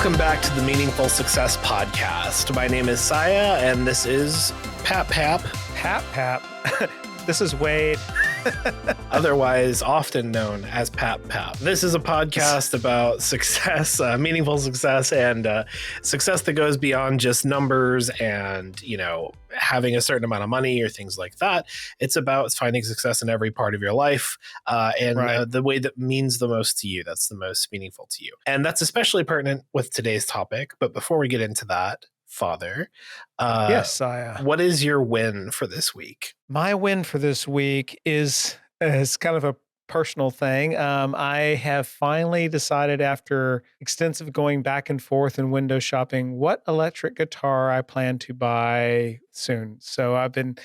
Welcome back to the Meaningful Success Podcast. My name is Siah, and this is Pap. Pap. This is Wade. Otherwise often known as Pap. This is a podcast about success, meaningful success, and success that goes beyond just numbers and, having a certain amount of money or things like that. It's about finding success in every part of your life and the way that means the most to you, that's the most meaningful to you. And that's especially pertinent with today's topic. But before we get into that, Father, yes, Siah. What is your win for this week? My win for this week is kind of a personal thing. I have finally decided, after extensive going back and forth and window shopping, what electric guitar I plan to buy soon. So I've been,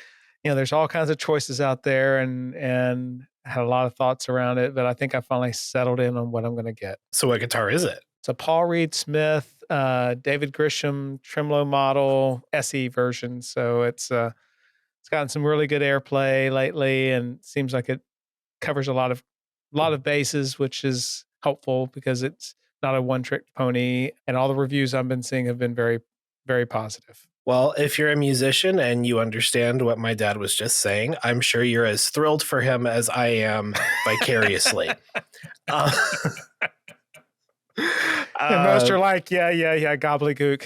there's all kinds of choices out there and had a lot of thoughts around it, but I think I finally settled in on what I'm going to get. So what guitar is it? It's a Paul Reed Smith, David Grisham tremolo model SE version. So it's gotten some really good airplay lately, and seems like it covers a lot of bases, which is helpful because it's not a one-trick pony. And all the reviews I've been seeing have been very, very positive. Well, if you're a musician and you understand what my dad was just saying, I'm sure you're as thrilled for him as I am vicariously. And most are like, yeah, gobbledygook.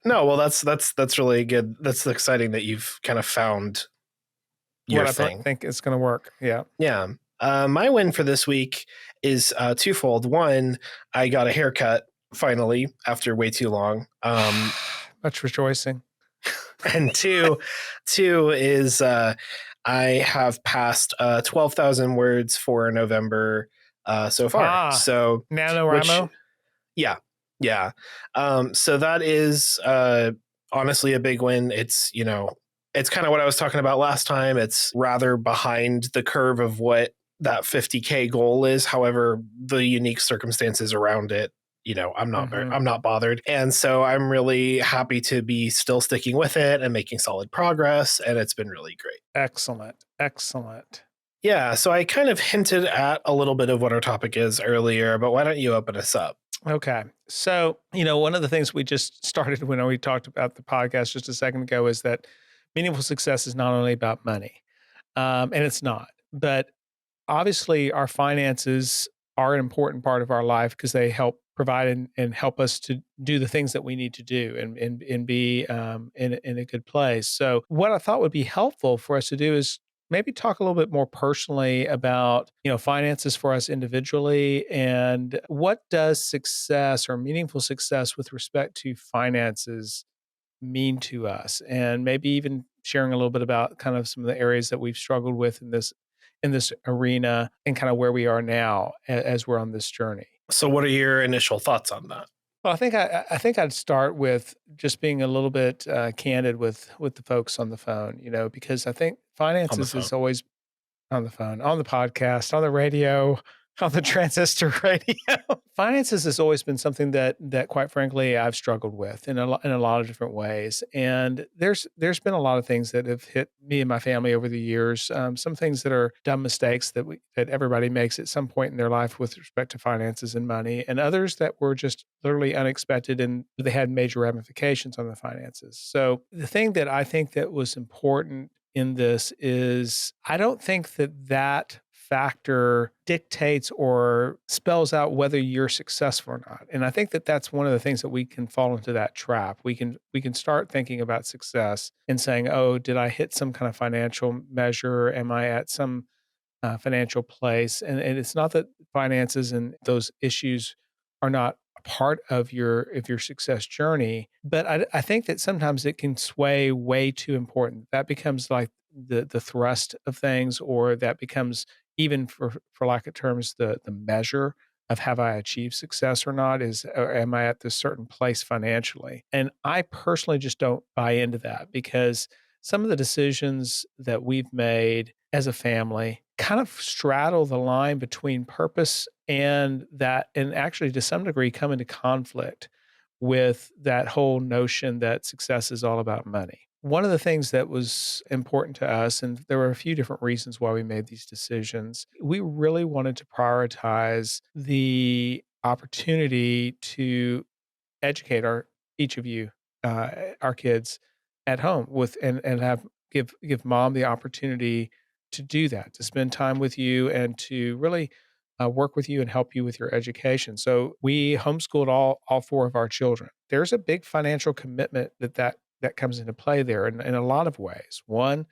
No, well, that's really good. That's exciting that you've kind of found your thing. I think it's going to work. Yeah. Yeah. My win for this week is twofold. One, I got a haircut finally after way too long. Much rejoicing. And two is I have passed 12,000 words for November so far. So NaNoWriMo? Yeah. So that is honestly a big win. It's, it's kind of what I was talking about last time. It's rather behind the curve of what that 50K goal is. However, the unique circumstances around it, I'm not bothered. And so I'm really happy to be still sticking with it and making solid progress. And it's been really great. Excellent. Yeah. So I kind of hinted at a little bit of what our topic is earlier, but why don't you open us up? Okay. So, one of the things we just started when we talked about the podcast just a second ago is that meaningful success is not only about money, and it's not, but obviously our finances are an important part of our life because they help provide and help us to do the things that we need to do and be in a good place. So what I thought would be helpful for us to do is maybe talk a little bit more personally about, finances for us individually, and what does success or meaningful success with respect to finances mean to us, and maybe even sharing a little bit about kind of some of the areas that we've struggled with in this arena and kind of where we are now as we're on this journey. So what are your initial thoughts on that? Well, I think I'd start with just being a little bit candid with the folks on the phone, because I think finances is always on the phone, on the podcast, on the radio, on the transistor radio. Finances has always been something that quite frankly I've struggled with in a lot of different ways. And there's been a lot of things that have hit me and my family over the years. Some things that are dumb mistakes that everybody makes at some point in their life with respect to finances and money, and others that were just literally unexpected and they had major ramifications on the finances. So the thing that I think that was important in this is I don't think that factor dictates or spells out whether you're successful or not. And I think that that's one of the things that we can fall into that trap. We can start thinking about success and saying, oh, did I hit some kind of financial measure? Am I at some financial place? And it's not that finances and those issues are not a part of your success journey, but I think that sometimes it can sway way too important. That becomes like the thrust of things, or that becomes, even for lack of terms, the measure of have I achieved success or not, or am I at this certain place financially? And I personally just don't buy into that, because some of the decisions that we've made as a family kind of straddle the line between purpose and actually to some degree come into conflict with that whole notion that success is all about money. One of the things that was important to us, and there were a few different reasons why we made these decisions, we really wanted to prioritize the opportunity to educate each of you, our kids at home and have give mom the opportunity to do that, to spend time with you and to really work with you and help you with your education. So we homeschooled all four of our children. There's a big financial commitment that comes into play there in a lot of ways. One,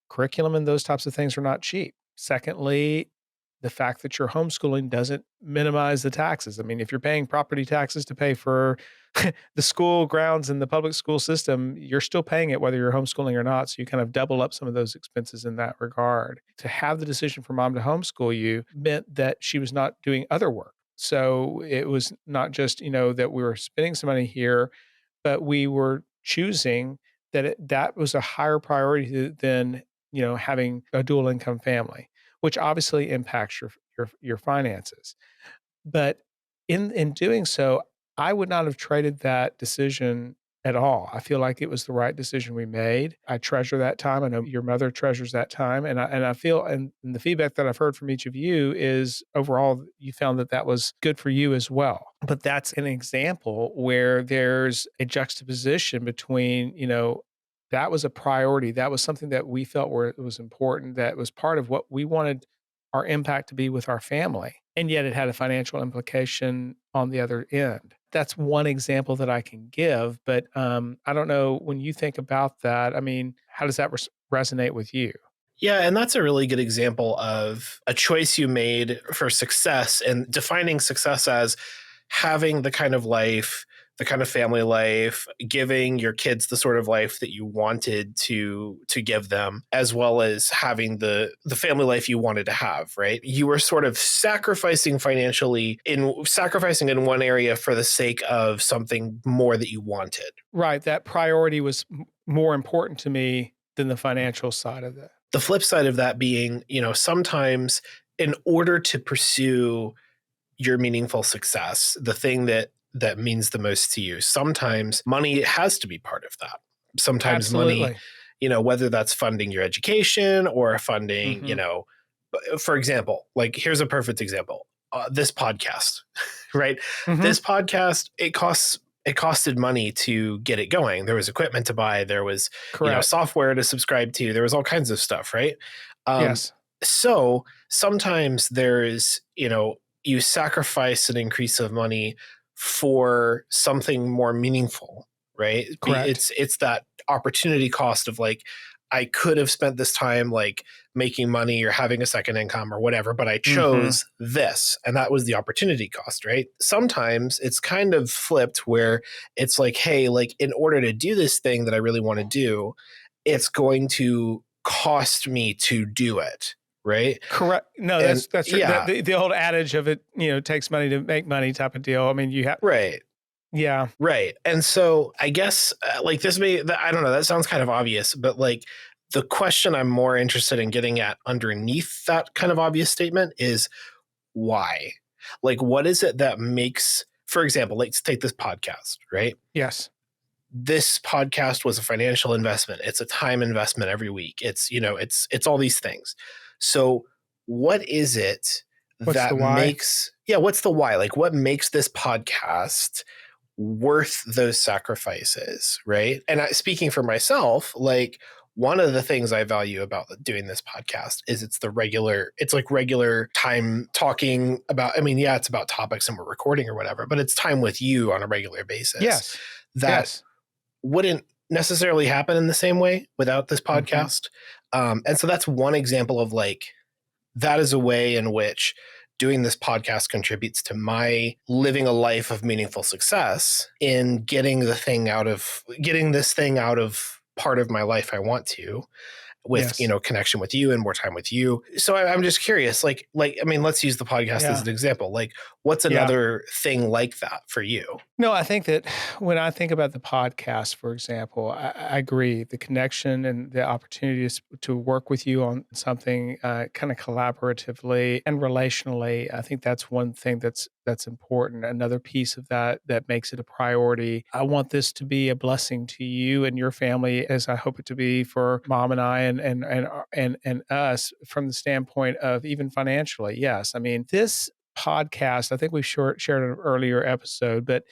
curriculum and those types of things are not cheap. Secondly, the fact that you're homeschooling doesn't minimize the taxes. I mean, if you're paying property taxes to pay for the school grounds in the public school system, you're still paying it whether you're homeschooling or not. So you kind of double up some of those expenses in that regard. To have the decision for mom to homeschool you meant that she was not doing other work. So it was not just, that we were spending some money here, but we were choosing that was a higher priority than, having a dual income family, which obviously impacts your finances. But in doing so, I would not have traded that decision at all. I feel like it was the right decision we made. I treasure that time. I know your mother treasures that time, and I feel and the feedback that I've heard from each of you is overall you found that was good for you as well. But that's an example where there's a juxtaposition between, that was a priority. That was something that we felt was important. That was part of what we wanted our impact to be with our family. And yet it had a financial implication on the other end. That's one example that I can give, but I don't know when you think about that. I mean, how does that resonate with you? Yeah, and that's a really good example of a choice you made for success and defining success as having the kind of life, the kind of family life, giving your kids the sort of life that you wanted to give them, as well as having the family life you wanted to have, right? You were sort of sacrificing in one area for the sake of something more that you wanted. Right, that priority was more important to me than the financial side of that. The flip side of that being, sometimes in order to pursue your meaningful success, the thing that means the most to you, sometimes money has to be part of that. Sometimes money, Absolutely. Whether that's funding your education or funding, Mhm. for example, like here's a perfect example. This podcast, right? Mhm. This podcast, it costed money to get it going. There was equipment to buy. There was, Correct. software to subscribe to. There was all kinds of stuff, right? Um, Yes. so sometimes there's, you sacrifice an increase of money for something more meaningful, right? Correct. It's that opportunity cost of like, I could have spent this time like making money or having a second income or whatever, but I Mhm. chose this. And that was the opportunity cost, right? Sometimes it's kind of flipped where it's like, hey, like in order to do this thing that I really want to do, it's going to cost me to do it. Right. Correct. No, And that's true. yeah, The old adage of it, takes money to make money type of deal. I mean, you have right. yeah. Right. And so I guess like I don't know, that sounds kind of obvious, but like the question I'm more interested in getting at underneath that kind of obvious statement is why? Like, what is it that makes, for example, let's take this podcast, right? Yes. This podcast was a financial investment. It's a time investment every week. It's, it's all these things. So what is it What's the that why? makes, what's the why? Like what makes this podcast worth those sacrifices, right? And speaking for myself, like one of the things I value about doing this podcast is it's like regular time talking about, I mean, yeah, it's about topics and we're recording or whatever, but it's time with you on a regular basis Yes. that Yes. wouldn't necessarily happen in the same way without this Mhm. podcast. And so that's one example of like, that is a way in which doing this podcast contributes to my living a life of meaningful success in getting this thing out of part of my life I want to with, Yes. connection with you and more time with you. So I'm just curious, I mean, let's use the podcast as Yeah. an example. Like what's Yeah. another thing like that for you? No, I think that when I think about the podcast, for example, I agree. The connection and the opportunities to work with you on something kind of collaboratively and relationally, I think that's one thing that's important. Another piece of that makes it a priority. I want this to be a blessing to you and your family, as I hope it to be for mom and I and us from the standpoint of even financially. Yes, I mean this podcast, I think we shared an earlier episode, but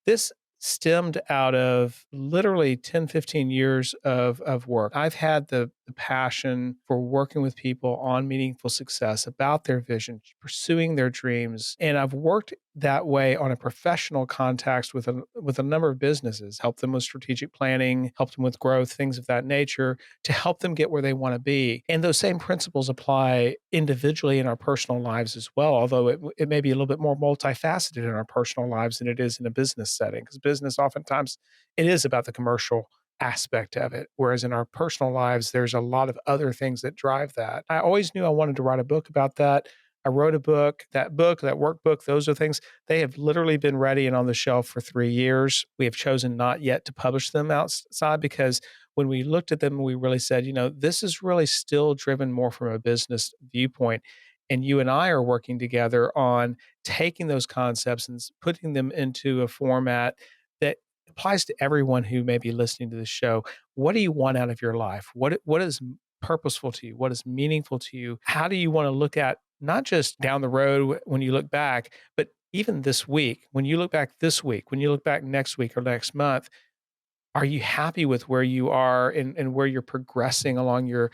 this stemmed out of literally 10, 15 years of work. I've had the passion for working with people on meaningful success, about their vision, pursuing their dreams. And I've worked that way on a professional context with a number of businesses, help them with strategic planning, help them with growth, things of that nature, to help them get where they want to be. And those same principles apply individually in our personal lives as well, although it may be a little bit more multifaceted in our personal lives than it is in a business setting, because business oftentimes it is about the commercial aspect of it. Whereas in our personal lives, there's a lot of other things that drive that. I always knew I wanted to write a book about that. I wrote a book, that workbook, those are things. They have literally been ready and on the shelf for 3 years. We have chosen not yet to publish them outside because when we looked at them, we really said, this is really still driven more from a business viewpoint. And you and I are working together on taking those concepts and putting them into a format that applies to everyone who may be listening to this show. What do you want out of your life? What is purposeful to you? What is meaningful to you? How do you want to look at not just down the road when you look back, but even this week, when you look back this week, when you look back next week or next month, are you happy with where you are and where you're progressing along your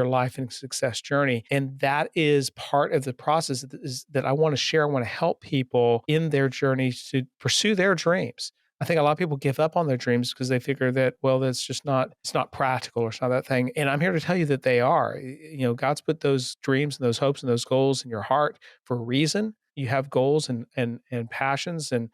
life and success journey? And that is part of the process that I want to share. I want to help people in their journeys to pursue their dreams. I think a lot of people give up on their dreams because they figure that, well, that's just not, it's not practical or it's not that thing. And I'm here to tell you that they are. God's put those dreams and those hopes and those goals in your heart for a reason. You have goals and passions and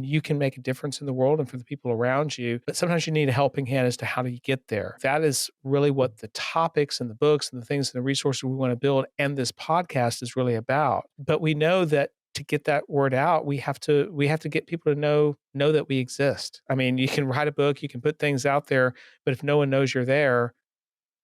you can make a difference in the world and for the people around you. But sometimes you need a helping hand as to how do you get there. That is really what the topics and the books and the things and the resources we want to build and this podcast is really about. But we know that to get that word out, we have to get people to know that we exist. I mean, you can write a book, you can put things out there, but if no one knows you're there,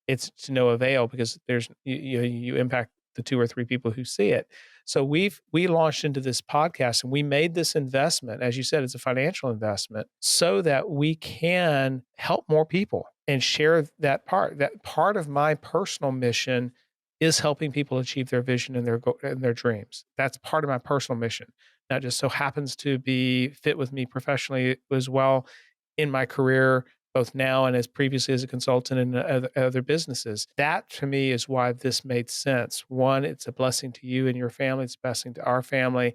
it's to no avail because you impact the 2 or 3 people who see it. So we launched into this podcast and we made this investment, as you said, it's a financial investment, so that we can help more people and share that part. That part of my personal mission is helping people achieve their vision and their dreams. That's part of my personal mission. That just so happens to be fit with me professionally as well in my career, both now and as previously as a consultant in other businesses. That to me is why this made sense. One, it's a blessing to you and your family. It's a blessing to our family.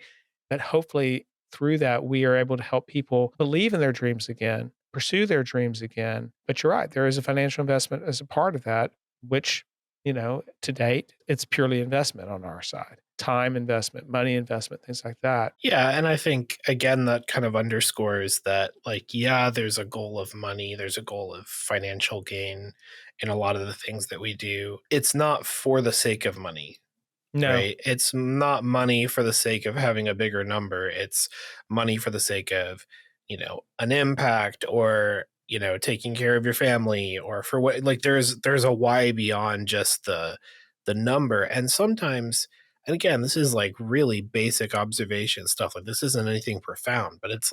But hopefully through that, we are able to help people believe in their dreams again, pursue their dreams again. But you're right, there is a financial investment as a part of that, which, to date, it's purely investment on our side. Time investment, money investment, things like that. Yeah. And I think, again, that kind of underscores that, there's a goal of money, there's a goal of financial gain in a lot of the things that we do. It's not for the sake of money. No. Right? It's not money for the sake of having a bigger number. It's money for the sake of, an impact or, taking care of your family or for what, there's a why beyond just the number. And sometimes, and again, this is really basic observation stuff. This isn't anything profound, but it's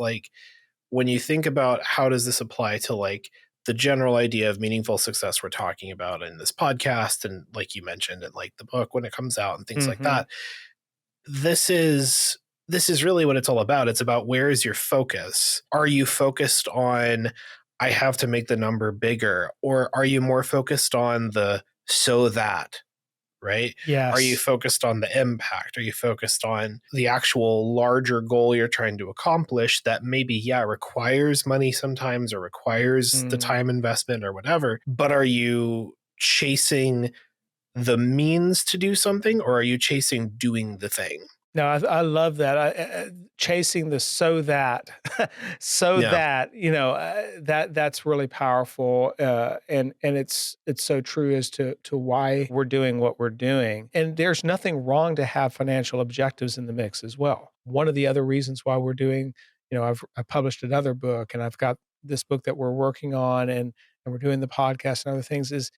when you think about how does this apply to the general idea of meaningful success we're talking about in this podcast and like you mentioned and the book when it comes out and things like that, this is really what it's all about. It's about, where is your focus? Are you focused on, I have to make the number bigger, or are you more focused on the so that, right? Yes. Are you focused on the impact? Are you focused on the actual larger goal you're trying to accomplish that maybe, requires money sometimes or requires the time investment or whatever, but are you chasing the means to do something, or are you chasing doing the thing? No, I love that. Chasing the so that, that's really powerful, and it's so true as to why we're doing what we're doing. And there's nothing wrong to have financial objectives in the mix as well. One of the other reasons why we're doing, I published another book, and I've got this book that we're working on, and we're doing the podcast and other things. Is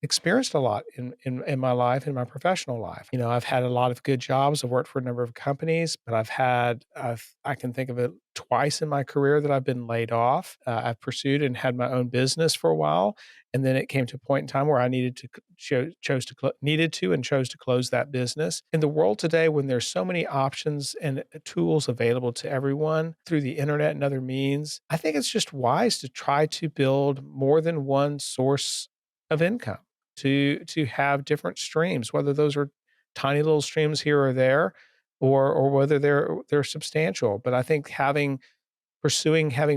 experienced a lot in my life, in my professional life. You know, I've had a lot of good jobs. I've worked for a number of companies, but I can think of it twice in my career that I've been laid off. I've pursued and had my own business for a while, and then it came to a point in time where I needed to chose to close that business. In the world today, when there's so many options and tools available to everyone through the internet and other means, I think it's just wise to try to build more than one source of income, to have different streams, whether those are tiny little streams here or there, or whether they're substantial. But I think having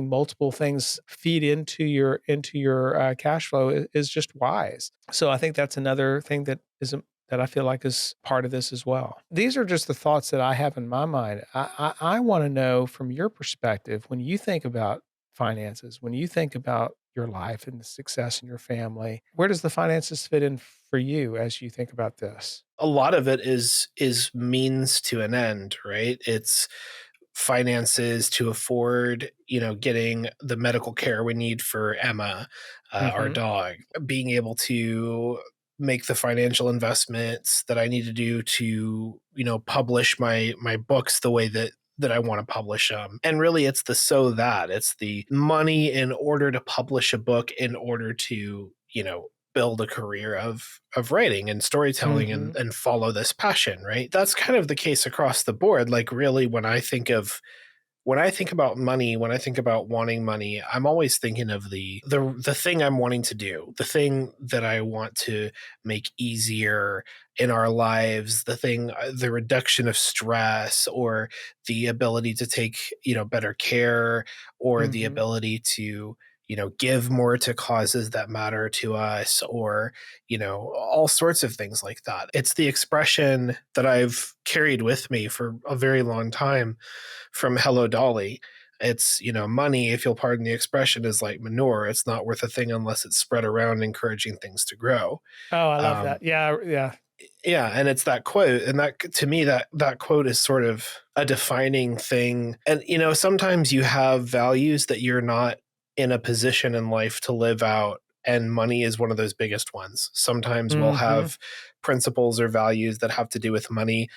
multiple things feed into your cash flow is just wise. So I think that's another thing that I feel like is part of this as well. These are just the thoughts that I have in my mind. I want to know from your perspective, when you think about finances, when you think about your life and the success in your family, where does the finances fit in for you as you think about this? A lot of it is means to an end, right? It's finances to afford, getting the medical care we need for Emma, our Hmm. dog, being able to make the financial investments that I need to do to, publish my books the way that I want to publish them. And really it's it's the money in order to publish a book, in order to, build a career of writing and storytelling, Hmm. and follow this passion, right? That's kind of the case across the board. Like, really, when I think about money, when I think about wanting money, I'm always thinking of the thing I'm wanting to do, the thing that I want to make easier in our lives, the reduction of stress, or the ability to take, better care, or the Hmm. ability to, give more to causes that matter to us, or, all sorts of things like that. It's the expression that I've carried with me for a very long time from Hello Dolly. It's, money, if you'll pardon the expression, is like manure. It's not worth a thing unless it's spread around, encouraging things to grow. Oh, I love Um, that. Yeah, yeah. yeah, and it's that quote, and that, to me, that quote is sort of a defining thing. And sometimes you have values that you're not in a position in life to live out, and money is one of those biggest ones. Sometimes we'll Hmm. have principles or values that have to do with money,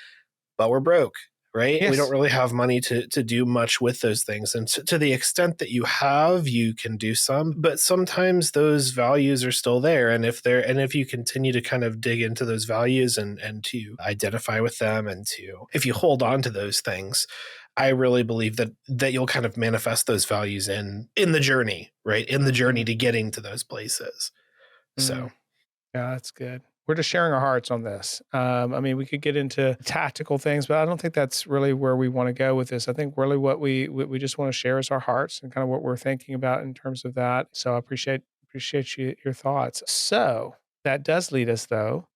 but we're broke, right? We don't Yes. really have money to do much with those things. And to the extent that you have, you can do some, but sometimes those values are still there. And if you continue to kind of dig into those values, and to identify with them, and if you hold on to those things, I really believe that you'll kind of manifest those values in the journey, right? In the journey Hmm. to getting to those places. So Yeah, that's good. We're just sharing our hearts on this. I mean, we could get into tactical things, but I don't think that's really where we want to go with this. I think really what we just want to share is our hearts and kind of what we're thinking about in terms of that. So I appreciate your thoughts. So that does lead us though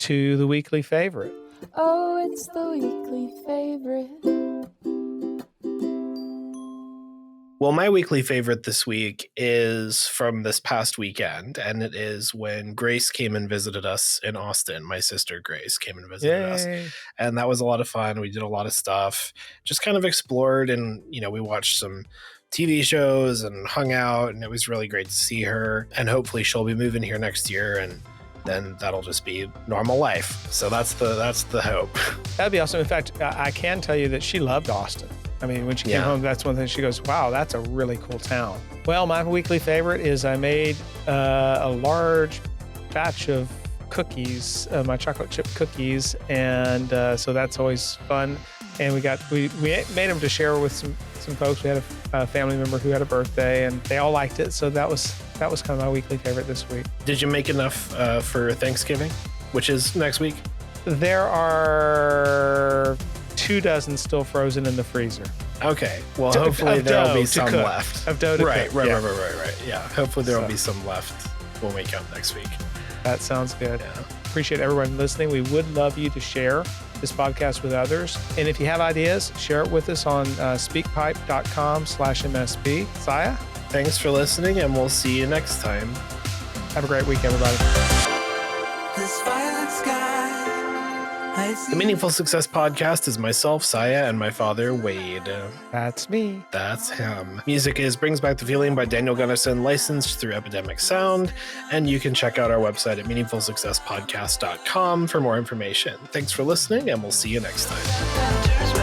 to the weekly favorite. Oh, it's the weekly favorite. well, my weekly favorite this week is from this past weekend, and it is when Grace came and visited us in Austin. My sister Grace came and visited us, Yay. and that was a lot of fun. We did a lot of stuff, just kind of explored, and we watched some TV shows and hung out, and it was really great to see her. And hopefully she'll be moving here next year, and then that'll just be normal life. So that's the hope. That'd be awesome. In fact, I can tell you that she loved Austin. I mean, when she came Yeah. home, that's one thing she goes, wow, that's a really cool town. Well, my weekly favorite is I made a large batch of cookies, my chocolate chip cookies. And so that's always fun. And we made them to share with some folks. We had a family member who had a birthday, and they all liked it. So that was kind of my weekly favorite this week. Did you make enough for Thanksgiving, which is next week? There are 24 still frozen in the freezer. Okay. Well, To- hopefully of there'll dough be to some cook. left. Of dough to Right. cook, yeah. Right. Yeah. Hopefully there'll So- be some left when we come next week. That sounds good. Yeah. Appreciate everyone listening. We would love you to share this podcast with others. And if you have ideas, share it with us on speakpipe.com/MSP. Siah, Thanks for listening, and we'll see you next time. have a great week, everybody. This violet sky The Meaningful Success Podcast is myself, Siah, and my father, Wade. That's me. That's him. Music is Brings Back the Feeling by Daniel Gunnison, licensed through Epidemic Sound, and you can check out our website at meaningfulsuccesspodcast.com for more information. Thanks for listening, and we'll see you next time.